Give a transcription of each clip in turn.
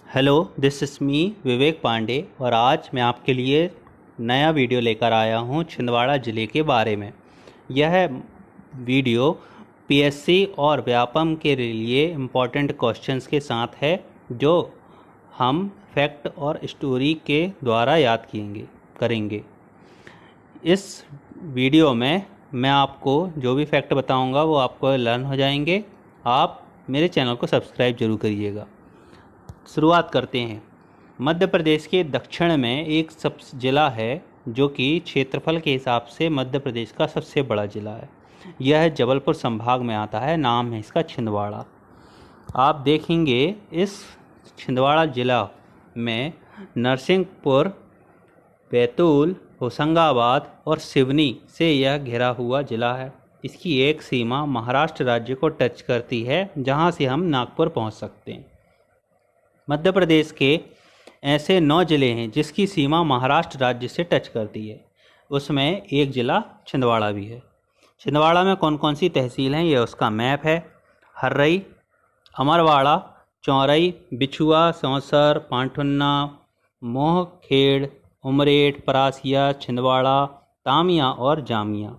Hello, this is me विवेक पांडे और आज मैं आपके लिए नया वीडियो लेकर आया हूँ छिंदवाड़ा ज़िले के बारे में। यह वीडियो पीएससी और व्यापम के लिए इम्पोर्टेंट क्वेश्चंस के साथ है, जो हम फैक्ट और स्टोरी के द्वारा याद करेंगे। इस वीडियो में मैं आपको जो भी फैक्ट बताऊंगा वो आपको लर्न हो जाएंगे। आप मेरे चैनल को सब्सक्राइब जरूर करिएगा। शुरुआत करते हैं। मध्य प्रदेश के दक्षिण में एक सब जिला है जो कि क्षेत्रफल के हिसाब से मध्य प्रदेश का सबसे बड़ा जिला है। यह जबलपुर संभाग में आता है। नाम है इसका छिंदवाड़ा। आप देखेंगे इस छिंदवाड़ा जिला में नरसिंहपुर, बैतूल, होशंगाबाद और सिवनी से यह घिरा हुआ जिला है। इसकी एक सीमा महाराष्ट्र राज्य को टच करती है, जहां से हम नागपुर पहुंच सकते हैं। मध्य प्रदेश के ऐसे 9 ज़िले हैं जिसकी सीमा महाराष्ट्र राज्य से टच करती है। उसमें एक ज़िला छिंदवाड़ा भी है। छिंदवाड़ा में कौन कौन सी तहसील हैं, यह उसका मैप है। हर्रई, अमरवाड़ा, चौरई, बिछुआ, सौंसर, पांठुन्ना, मोहखेड़, उमरेठ, परासिया, छिंदवाड़ा, तामिया और जामिया।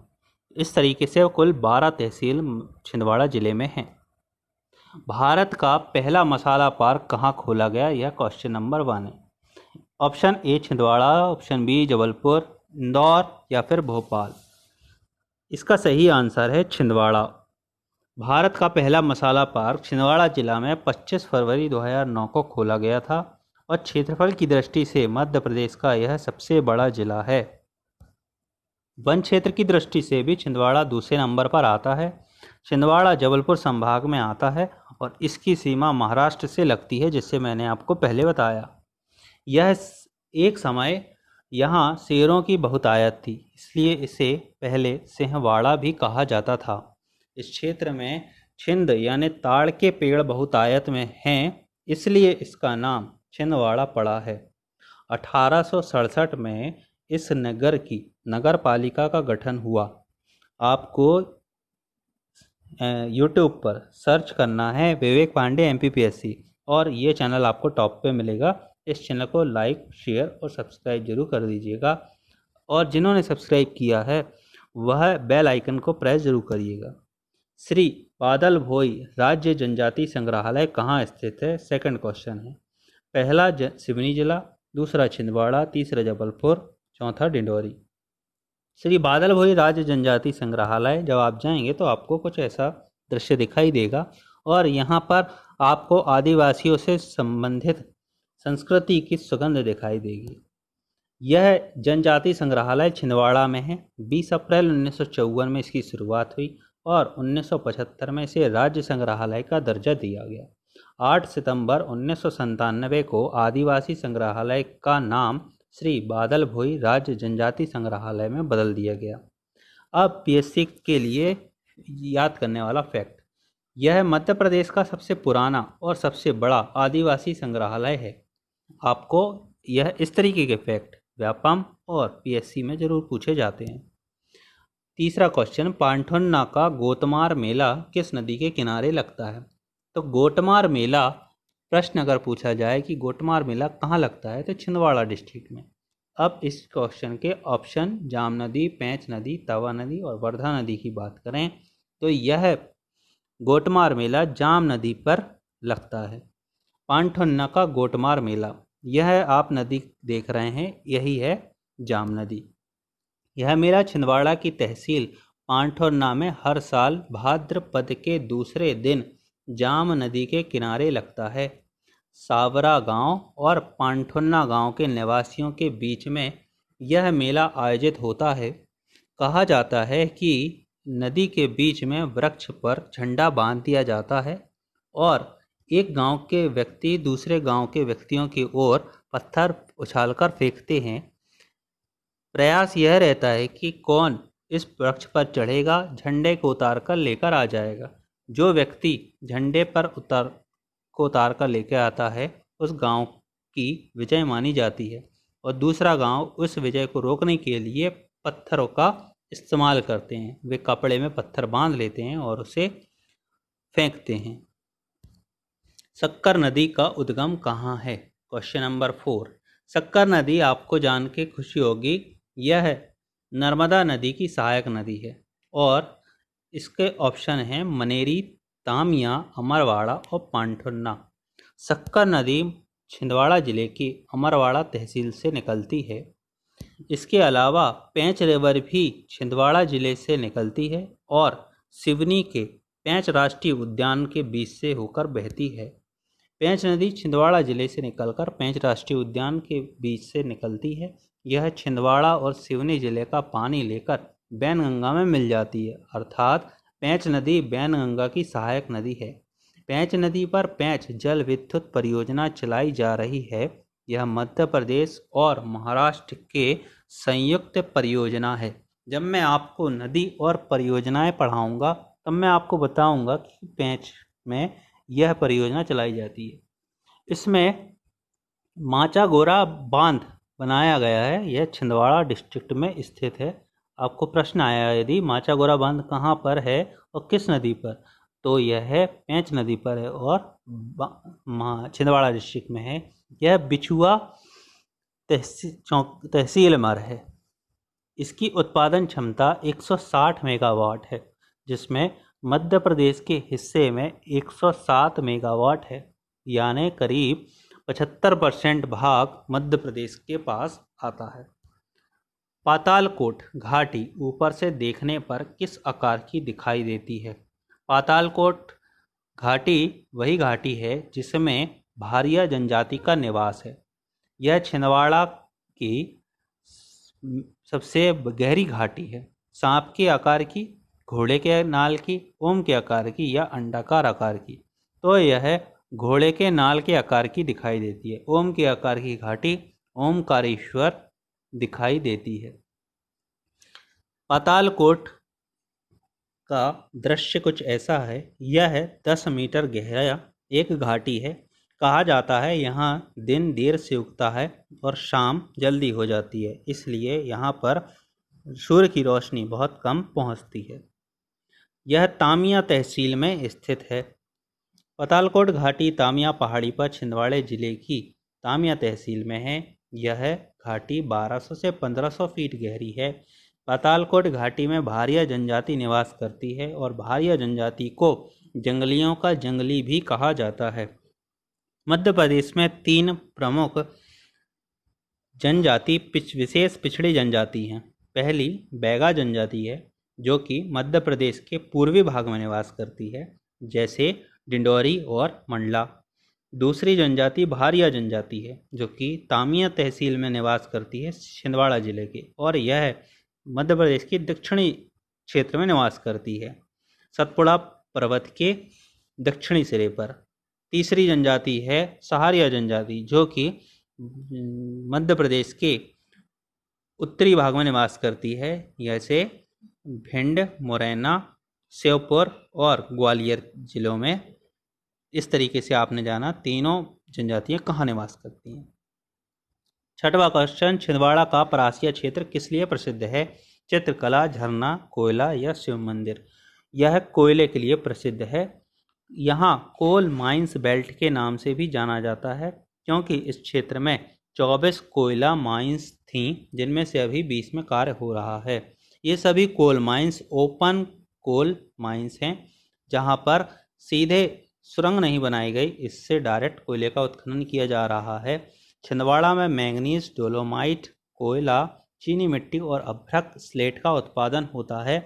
इस तरीके से कुल 12 तहसील छिंदवाड़ा ज़िले में हैं। भारत का पहला मसाला पार्क कहाँ खोला गया, यह क्वेश्चन नंबर 1 है। Option A Chhindwara, option B Jabalpur, Indore या फिर भोपाल। इसका सही आंसर है छिंदवाड़ा। भारत का पहला मसाला पार्क छिंदवाड़ा जिला में 25 फरवरी 2009 को खोला गया था और क्षेत्रफल की दृष्टि से मध्य प्रदेश का यह सबसे बड़ा जिला है। वन क्षेत्र की दृष्टि से भी छिंदवाड़ा दूसरे नंबर पर आता है। छिंदवाड़ा जबलपुर संभाग में आता है और इसकी सीमा महाराष्ट्र से लगती है, जिससे मैंने आपको पहले बताया। यह एक समय यहाँ शेरों की बहुतायत थी, इसलिए इसे पहले सिंहवाड़ा भी कहा जाता था। इस क्षेत्र में छिंद यानी ताड़ के पेड़ बहुतायत में हैं, इसलिए इसका नाम छिंदवाड़ा पड़ा है। 1867 में इस नगर की नगर पालिका का गठन हुआ। आपको यूट्यूब पर सर्च करना है विवेक पांडे एमपीपीएससी और ये चैनल आपको टॉप पे मिलेगा। इस चैनल को लाइक, शेयर और सब्सक्राइब जरूर कर दीजिएगा और जिन्होंने सब्सक्राइब किया है वह बेल आइकन को प्रेस जरूर करिएगा। श्री बादल भोई राज्य जनजाति संग्रहालय कहाँ स्थित है, सेकंड क्वेश्चन है। पहला सिवनी जिला, दूसरा छिंदवाड़ा, तीसरा जबलपुर, चौथा डिंडोरी। श्री बादल भोई राज्य जनजाति संग्रहालय जब आप जाएंगे तो आपको कुछ ऐसा दृश्य दिखाई देगा और यहाँ पर आपको आदिवासियों से संबंधित संस्कृति की सुगंध दिखाई देगी। यह जनजाति संग्रहालय छिंदवाड़ा में है। 20 अप्रैल 1954 में इसकी शुरुआत हुई और 1975 में इसे राज्य संग्रहालय का दर्जा दिया गया। 8 सितंबर 1997 को आदिवासी संग्रहालय का नाम श्री बादल भोई राज्य जनजाति संग्रहालय में बदल दिया गया। अब पीएससी के लिए याद करने वाला फैक्ट, यह मध्य प्रदेश का सबसे पुराना और सबसे बड़ा आदिवासी संग्रहालय है। आपको यह इस तरीके के फैक्ट व्यापम और पीएससी में जरूर पूछे जाते हैं। तीसरा क्वेश्चन, पांठुन्ना का गोटमार मेला किस नदी के किनारे लगता है। तो गोटमार मेला प्रश्न अगर पूछा जाए कि गोटमार मेला कहाँ लगता है तो छिंदवाड़ा डिस्ट्रिक्ट में। अब इस क्वेश्चन के ऑप्शन जाम नदी, पैंच नदी, तवा नदी और वर्धा नदी की बात करें तो यह गोटमार मेला जाम नदी पर लगता है। पांठुन्ना का गोटमार मेला, यह आप नदी देख रहे हैं, यही है जाम नदी। यह मेला छिंदवाड़ा की तहसील पांठुन्ना में हर साल भाद्रपद के दूसरे दिन जाम नदी के किनारे लगता है। सावरा गांव और पांठुन्ना गांव के निवासियों के बीच में यह मेला आयोजित होता है। कहा जाता है कि नदी के बीच में वृक्ष पर झंडा बांध दिया जाता है और एक गांव के व्यक्ति दूसरे गांव के व्यक्तियों की ओर पत्थर उछालकर फेंकते हैं। प्रयास यह रहता है कि कौन इस वृक्ष पर चढ़ेगा, झंडे को उतार कर लेकर आ जाएगा। जो व्यक्ति झंडे पर उतार कर लेकर आता है उस गांव की विजय मानी जाती है और दूसरा गांव उस विजय को रोकने के लिए पत्थरों का इस्तेमाल करते हैं। वे कपड़े में पत्थर बांध लेते हैं और उसे फेंकते हैं। शक्कर नदी का उद्गम कहाँ है? Question number 4। शक्कर नदी आपको जान के खुशी होगी, यह नर्मदा नदी की सहायक नदी है और इसके ऑप्शन हैं मनेरी, तामिया, अमरवाड़ा और पांठुन्ना। शक्कर नदी छिंदवाड़ा जिले की अमरवाड़ा तहसील से निकलती है। इसके अलावा पेंच रिवर भी छिंदवाड़ा जिले से निकलती है और सिवनी के पेंच राष्ट्रीय उद्यान के बीच से होकर बहती है। पेंच नदी छिंदवाड़ा जिले से निकलकर पेंच राष्ट्रीय उद्यान के बीच से निकलती है। यह छिंदवाड़ा और सिवनी जिले का पानी लेकर बैनगंगा में मिल जाती है, अर्थात पेंच नदी बैनगंगा की सहायक नदी है। पेंच नदी पर पेंच जल विद्युत परियोजना चलाई जा रही है। यह मध्य प्रदेश और महाराष्ट्र के संयुक्त परियोजना है। जब मैं आपको नदी और परियोजनाएं पढ़ाऊंगा तब मैं आपको बताऊंगा कि पेंच में यह परियोजना चलाई जाती है। इसमें माचागोरा बांध बनाया गया है। यह छिंदवाड़ा डिस्ट्रिक्ट में स्थित है। आपको प्रश्न आया यदि माचागोरा बांध कहाँ पर है और किस नदी पर, तो यह है पेंच नदी पर है और छिंदवाड़ा डिस्ट्रिक्ट में है। यह बिछुआ तहसील मर है। इसकी उत्पादन क्षमता 160 मेगावाट है, जिसमें मध्य प्रदेश के हिस्से में 107 मेगावाट है, यानी करीब 75% भाग मध्य प्रदेश के पास आता है। पातालकोट घाटी ऊपर से देखने पर किस आकार की दिखाई देती है? पातालकोट घाटी वही घाटी है जिसमें भारिया जनजाति का निवास है। यह छिंदवाड़ा की सबसे गहरी घाटी है। सांप के आकार की, घोड़े के नाल की, ओम के आकार की या अंडाकार आकार की, तो यह घोड़े के नाल के आकार की दिखाई देती है। ओम के आकार की घाटी ओमकारेश्वर दिखाई देती है। पातालकोट का दृश्य कुछ ऐसा है। यह 10 मीटर गहरा एक घाटी है। कहा जाता है यहाँ दिन देर से उगता है और शाम जल्दी हो जाती है, इसलिए यहाँ पर सूर्य की रोशनी बहुत कम पहुँचती है। यह तामिया तहसील में स्थित है। पातालकोट घाटी तामिया पहाड़ी पर छिंदवाड़ा जिले की तामिया तहसील में है। यह घाटी 1200 से 1500 फीट गहरी है। पातालकोट घाटी में भारिया जनजाति निवास करती है और भारिया जनजाति को जंगलियों का जंगली भी कहा जाता है। मध्य प्रदेश में 3 प्रमुख जनजाति विशेष पिछड़ी जनजाति हैं। पहली बैगा जनजाति है, जो कि मध्य प्रदेश के पूर्वी भाग में निवास करती है, जैसे डिंडोरी और मंडला। दूसरी जनजाति भारिया जनजाति है, जो कि तामिया तहसील में निवास करती है, छिंदवाड़ा जिले के, और यह मध्य प्रदेश के दक्षिणी क्षेत्र में निवास करती है, सतपुड़ा पर्वत के दक्षिणी सिरे पर। तीसरी जनजाति है सहारिया जनजाति, जो कि मध्य प्रदेश के उत्तरी भाग में निवास करती है, जैसे भिंड, मुरैना, श्योपुर और ग्वालियर जिलों में। इस तरीके से आपने जाना तीनों जनजातियां कहाँ निवास करती हैं। छठवां क्वेश्चन, छिंदवाड़ा का परासिया क्षेत्र किस लिए प्रसिद्ध है? चित्रकला, झरना, कोयला या शिव मंदिर? यह कोयले के लिए प्रसिद्ध है। यहाँ कोल माइंस बेल्ट के नाम से भी जाना जाता है, क्योंकि इस क्षेत्र में 24 कोयला माइंस थीं, जिनमें से अभी 20 में कार्य हो रहा है। ये सभी coal mines open coal mines हैं, जहाँ पर सीधे सुरंग नहीं बनाई गई, इससे डायरेक्ट कोयले का उत्खनन किया जा रहा है। छिंदवाड़ा में मैंगनीज, डोलोमाइट, कोयला, चीनी मिट्टी और अभ्रक स्लेट का उत्पादन होता है।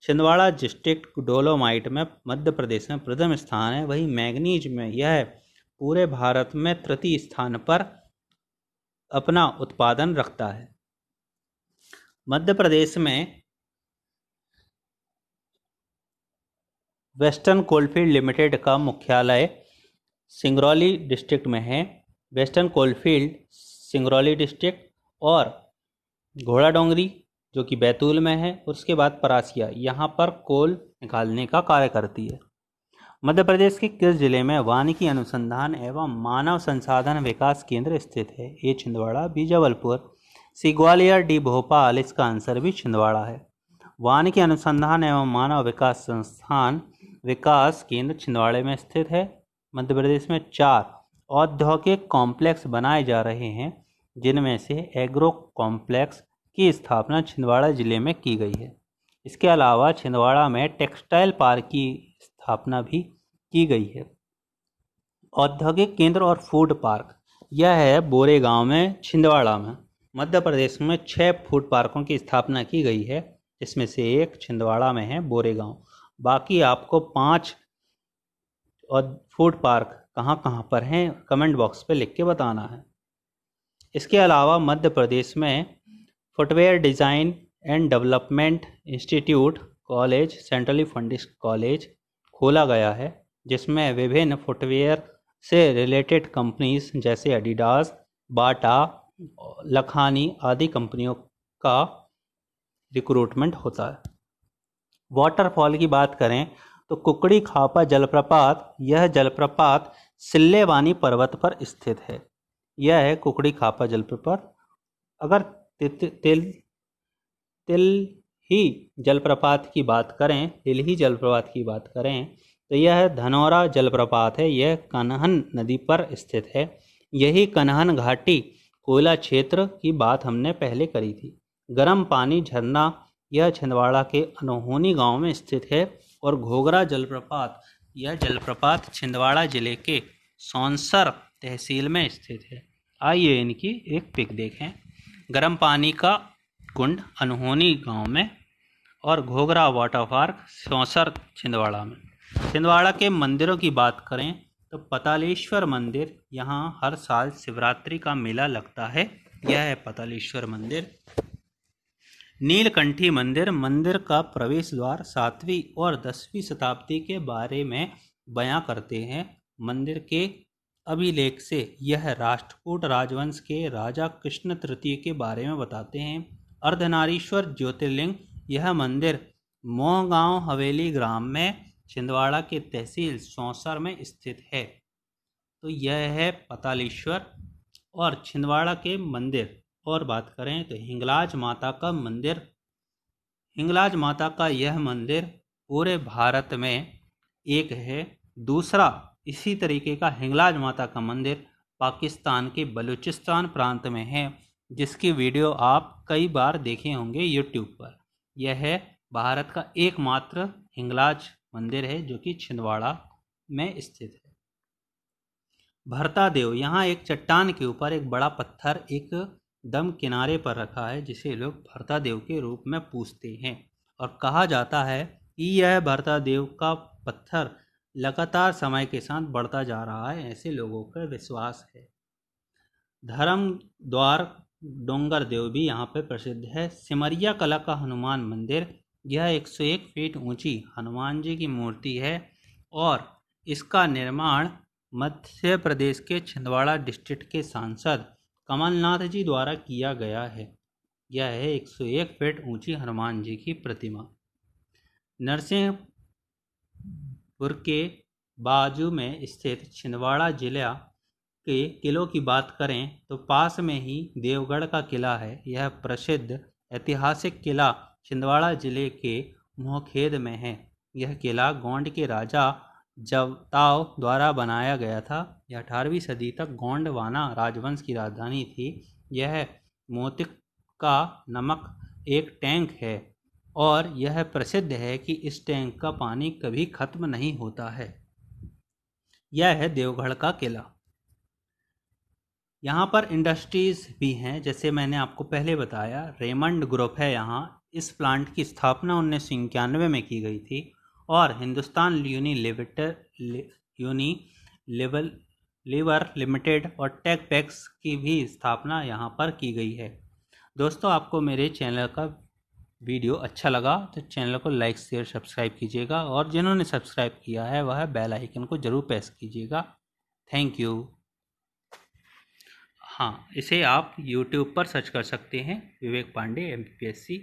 छिंदवाड़ा डिस्ट्रिक्ट डोलोमाइट में मध्य प्रदेश में प्रथम स्थान है, वहीं मैंगनीज में यह पूरे भारत में तृतीय स्थान पर अपना उत्पादन रखता है। मध्य प्रदेश में वेस्टर्न कोलफील्ड लिमिटेड का मुख्यालय सिंगरौली डिस्ट्रिक्ट में है। वेस्टर्न कोलफील्ड सिंगरौली डिस्ट्रिक्ट और घोड़ा डोंगरी जो कि बैतूल में है, उसके बाद परासिया, यहाँ पर कोल निकालने का कार्य करती है। मध्य प्रदेश के किस जिले में वानिकी अनुसंधान एवं मानव संसाधन विकास केंद्र स्थित है? ए छिंदवाड़ा, बी जबलपुर, सी ग्वालियर, डी भोपाल। इसका आंसर भी छिंदवाड़ा है। वानिकी अनुसंधान एवं मानव विकास संस्थान विकास केंद्र छिंदवाड़े में स्थित है। मध्य प्रदेश में 4 औद्योगिक कॉम्प्लेक्स बनाए जा रहे हैं, जिनमें से एग्रो कॉम्प्लेक्स की स्थापना छिंदवाड़ा जिले में की गई है। इसके अलावा छिंदवाड़ा में टेक्सटाइल पार्क की स्थापना भी की गई है। औद्योगिक केंद्र और फूड पार्क, यह है बोरेगांव में, छिंदवाड़ा में। मध्य प्रदेश में 6 फूड पार्कों की स्थापना की गई है, जिसमें से एक छिंदवाड़ा में है, बोरेगांव। बाकी आपको 5 और फूड पार्क कहाँ कहाँ पर हैं, कमेंट बॉक्स पे लिख के बताना है। इसके अलावा मध्य प्रदेश में footwear design and development institute college, centrally funded college खोला गया है, जिसमें विभिन्न फुटवेयर से रिलेटेड कंपनीज जैसे एडिडास, बाटा, लखानी आदि कंपनियों का रिक्रूटमेंट होता है। वाटरफॉल की बात करें तो कुकड़ी खापा जलप्रपात, यह जलप्रपात सिल्लेवानी पर्वत पर स्थित है। यह है कुकड़ी खापा जलप्रपात। अगर तिलही जलप्रपात की बात करें तो यह धनौरा जलप्रपात है। यह कनहन नदी पर स्थित है। यही कनहन घाटी कोयला क्षेत्र की बात हमने पहले करी थी। गर्म पानी झरना, यह छिंदवाड़ा के अनहोनी गांव में स्थित है। और घोघरा जलप्रपात, यह जलप्रपात छिंदवाड़ा जिले के सौंसर तहसील में स्थित है। आइए इनकी एक पिक देखें। गर्म पानी का कुंड अनहोनी गांव में और घोघरा वाटर पार्क सौंसर छिंदवाड़ा में। छिंदवाड़ा के मंदिरों की बात करें तो पतालेश्वर मंदिर, यहाँ हर साल शिवरात्रि का मेला लगता है। यह है पतालेश्वर मंदिर। नीलकंठी मंदिर, मंदिर का प्रवेश द्वार 7वीं और 10वीं शताब्दी के बारे में बयां करते हैं। मंदिर के अभिलेख से यह राष्ट्रकूट राजवंश के राजा कृष्ण तृतीय के बारे में बताते हैं। अर्धनारीश्वर ज्योतिर्लिंग, यह मंदिर मोहगांव हवेली ग्राम में छिंदवाड़ा के तहसील सौंसर में स्थित है। तो यह है पतालेश्वर। और छिंदवाड़ा के मंदिर और बात करें तो हिंगलाज माता का मंदिर। हिंगलाज माता का यह मंदिर पूरे भारत में एक है। दूसरा इसी तरीके का हिंगलाज माता का मंदिर पाकिस्तान के बलूचिस्तान प्रांत में है, जिसकी वीडियो आप कई बार देखे होंगे यूट्यूब पर। यह है भारत का एकमात्र हिंगलाज मंदिर है जो कि छिंदवाड़ा में स्थित है। भरता देव, यहाँ एक चट्टान के ऊपर एक बड़ा पत्थर एक दम किनारे पर रखा है, जिसे लोग भरता देव के रूप में पूजते हैं। और कहा जाता है कि यह भरता देव का पत्थर लगातार समय के साथ बढ़ता जा रहा है, ऐसे लोगों का विश्वास है। धर्म द्वार डोंगर देव भी यहाँ पे प्रसिद्ध है। सिमरिया कला का हनुमान मंदिर, यह 101 फीट ऊंची हनुमान जी की मूर्ति है और इसका निर्माण मध्य प्रदेश के छिंदवाड़ा डिस्ट्रिक्ट के सांसद कमलनाथ जी द्वारा किया गया है। यह है 101 फीट ऊंची हनुमान जी की प्रतिमा। नरसिंहपुर के बाजू में स्थित छिंदवाड़ा जिला के किलों की बात करें तो पास में ही देवगढ़ का किला है। यह प्रसिद्ध ऐतिहासिक किला छिंदवाड़ा जिले के मोहखेद में है। यह किला गोंड के राजा जवताव द्वारा बनाया गया था। यह 18वीं सदी तक गोंडवाना राजवंश की राजधानी थी। यह मोतिक का नमक एक टैंक है और यह प्रसिद्ध है कि इस टैंक का पानी कभी खत्म नहीं होता है। यह है देवगढ़ का किला। यहाँ पर इंडस्ट्रीज़ भी हैं, जैसे मैंने आपको पहले बताया रेमंड ग्रुप है यहाँ। इस प्लांट की स्थापना 1991 में की गई थी और हिंदुस्तान लीवर लिमिटेड और टेकपैक्स की भी स्थापना यहाँ पर की गई है। दोस्तों, आपको मेरे चैनल का वीडियो अच्छा लगा तो चैनल को लाइक शेयर सब्सक्राइब कीजिएगा और जिन्होंने सब्सक्राइब किया है वह बेल आइकन को ज़रूर प्रेस कीजिएगा। Thank you. हाँ, इसे आप YouTube पर सर्च कर सकते हैं, विवेक पांडे MPPSC।